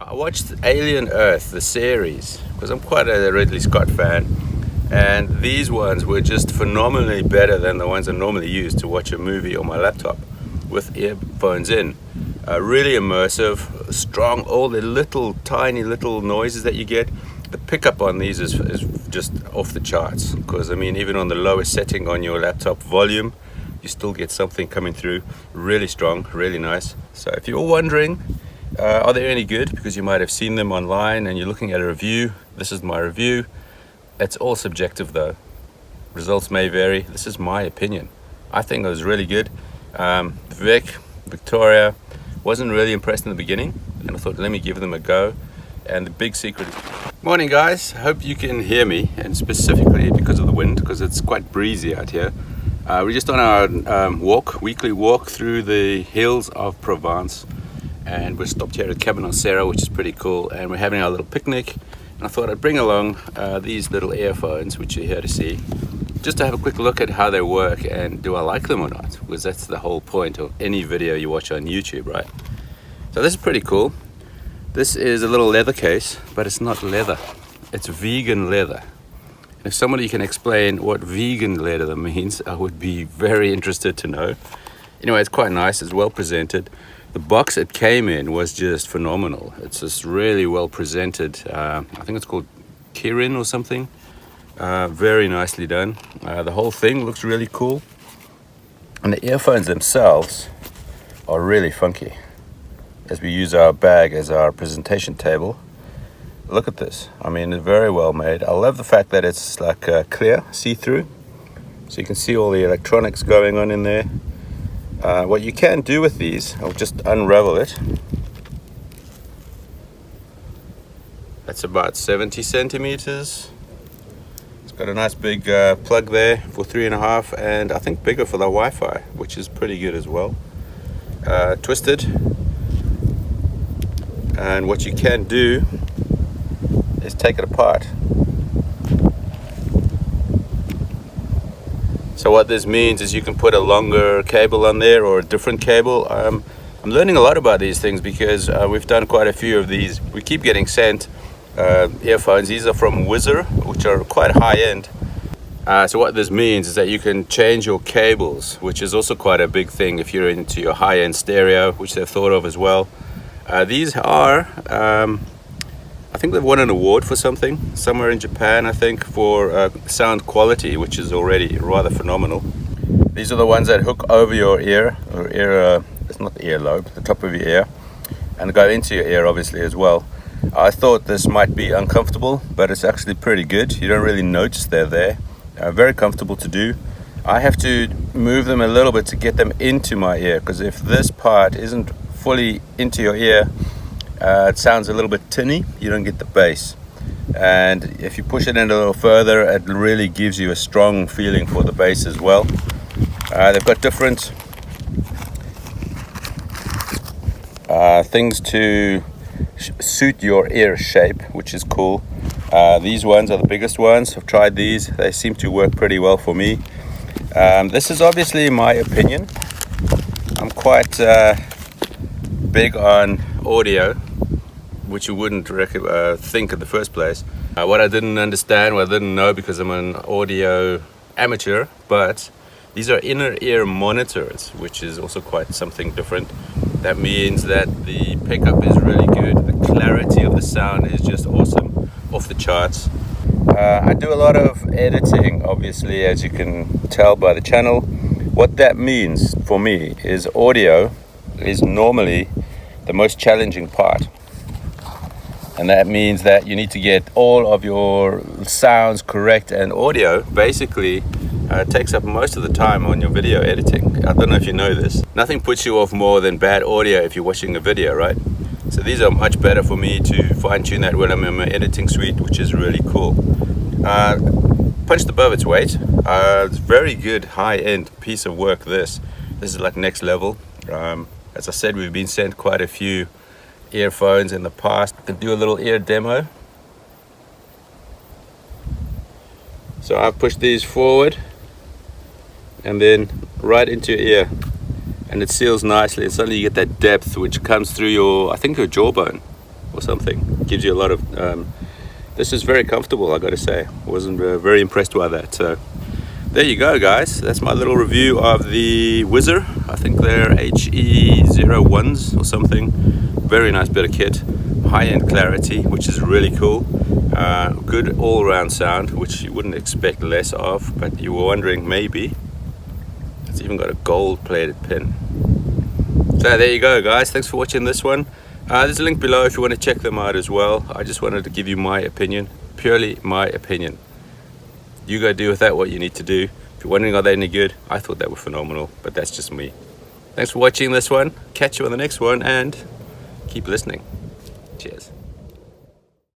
I watched Alien Earth, the series, because I'm quite a Ridley Scott fan, and these ones were just phenomenally better than the ones I normally use to watch a movie on my laptop with earphones in. Really immersive, strong, all the little tiny little noises that you get. The pickup on these is just off the charts, because I mean, even on the lowest setting on your laptop volume, you still get something coming through really strong, really nice. So if you're wondering, are they any good, because you might have seen them online and you're looking at a review, this is my review. It's all subjective though. Results may vary. This is my opinion. I think it was really good. Victoria wasn't really impressed in the beginning, and I thought, let me give them a go. And the big secret is... Morning guys, hope you can hear me, and specifically because of the wind, because it's quite breezy out here. We're just on our weekly walk through the hills of Provence, and we're stopped here at Cavansera, which is pretty cool, and we're having our little picnic. And I thought I'd bring along these little earphones, which you're here to see, just to have a quick look at how they work and do I like them or not, because that's the whole point of any video you watch on YouTube, right? So this is pretty cool. This is a little leather case, but it's not leather, it's vegan leather. If somebody can explain what vegan leather means, I would be very interested to know. Anyway, it's quite nice, it's well presented. The box it came in was just phenomenal. It's just really well presented. I think it's called Kylin or something. Very nicely done. The whole thing looks really cool. And the earphones themselves are really funky. As we use our bag as our presentation table, look at this. I mean, it's very well made. I love the fact that it's like clear, see-through, so you can see all the electronics going on in there. What you can do with these, I'll just unravel it. That's about 70 centimeters. It's got a nice big plug there for 3.5, and I think bigger for the Wi-Fi, which is pretty good as well. Twisted. And what you can do is take it apart. So what this means is you can put a longer cable on there or a different cable. I'm learning a lot about these things because we've done quite a few of these. We keep getting sent earphones. These are from Whizzer, which are quite high-end. So what this means is that you can change your cables, which is also quite a big thing if you're into your high-end stereo, which they've thought of as well. These are, I think they've won an award for something, somewhere in Japan, I think, for sound quality, which is already rather phenomenal. These are the ones that hook over your ear, or ear, it's not the earlobe, the top of your ear, and go into your ear obviously as well. I thought this might be uncomfortable, but it's actually pretty good. You don't really notice they're there. Very comfortable to do. I have to move them a little bit to get them into my ear, because if this part isn't fully into your ear, it sounds a little bit tinny, you don't get the bass. And if you push it in a little further, it really gives you a strong feeling for the bass as well. They've got different things to suit your ear shape, which is cool. These ones are the biggest ones. I've tried these, they seem to work pretty well for me. This is obviously my opinion. I'm quite big on audio, which you wouldn't think in the first place. What I didn't understand, what I didn't know, because I'm an audio amateur, but these are inner ear monitors, which is also quite something different. That means that the pickup is really good. The clarity of the sound is just awesome, off the charts. I do a lot of editing, obviously, as you can tell by the channel. What that means for me is audio is normally the most challenging part. And that means that you need to get all of your sounds correct, and audio basically takes up most of the time on your video editing. I don't know if you know this. Nothing puts you off more than bad audio if you're watching a video, right? So these are much better for me to fine-tune that when I'm in my editing suite, which is really cool. Punched above its weight. It's very good high-end piece of work. This is like next level. As I said, we've been sent quite a few earphones in the past. I can do a little ear demo. So I've pushed these forward and then right into your ear, and it seals nicely, and suddenly you get that depth which comes through your, I think your jawbone or something. Gives you a lot of this is very comfortable, I gotta say. Wasn't very impressed by that. So there you go, guys. That's my little review of the Whizzer. I think they're HE01s or something. Very nice bit of kit. High-end clarity, which is really cool. Good all-round sound, which you wouldn't expect less of, but you were wondering maybe. It's even got a gold-plated pin. So there you go, guys. Thanks for watching this one. There's a link below if you want to check them out as well. I just wanted to give you my opinion, purely my opinion. You go do with that what you need to do. If you're wondering, are they any good? I thought they were phenomenal, but that's just me. Thanks for watching this one. Catch you on the next one, and keep listening. Cheers.